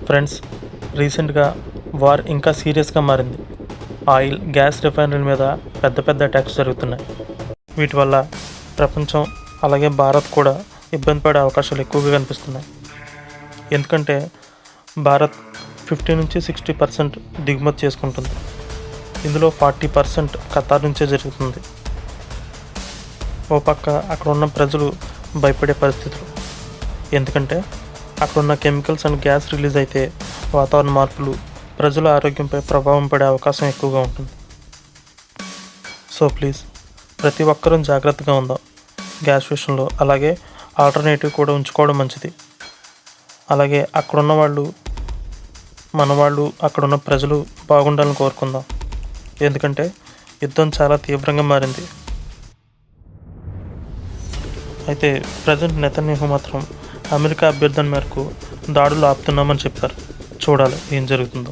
Friends, రీసెంట్గా war ఇంకా సీరియస్గా మారింది. ఆయిల్, గ్యాస్ రిఫైనరీల మీద పెద్ద పెద్ద అటాక్స్ జరుగుతున్నాయి. వీటి వల్ల ప్రపంచం అలాగే భారత్ కూడా ఇబ్బంది పడే అవకాశాలు ఎక్కువగా కనిపిస్తున్నాయి. ఎందుకంటే భారత్ 50-60% దిగుమతి చేసుకుంటుంది. ఇందులో 40% ఖతార్ నుంచే జరుగుతుంది. ఓ పక్క అక్కడ ఉన్న ప్రజలు భయపడే పరిస్థితులు. ఎందుకంటే అక్కడున్న కెమికల్స్ అండ్ గ్యాస్ రిలీజ్ అయితే వాతావరణ మార్పులు ప్రజల ఆరోగ్యంపై ప్రభావం పడే అవకాశం ఎక్కువగా ఉంటుంది. సో ప్లీజ్, ప్రతి ఒక్కరూ జాగ్రత్తగా ఉందాం గ్యాస్ విషయంలో. అలాగే ఆల్టర్నేటివ్ కూడా ఉంచుకోవడం మంచిది. అలాగే అక్కడున్న వాళ్ళు, మన వాళ్ళు, అక్కడున్న ప్రజలు బాగుండాలని కోరుకుందాం. ఎందుకంటే యుద్ధం చాలా తీవ్రంగా మారింది. అయితే ప్రెజెంట్ నెతన్యాహు మాత్రం అమెరికా అభ్యర్థన మేరకు దాడులు ఆపుతున్నామని చెప్పారు. చూడాలి ఏం జరుగుతుందో.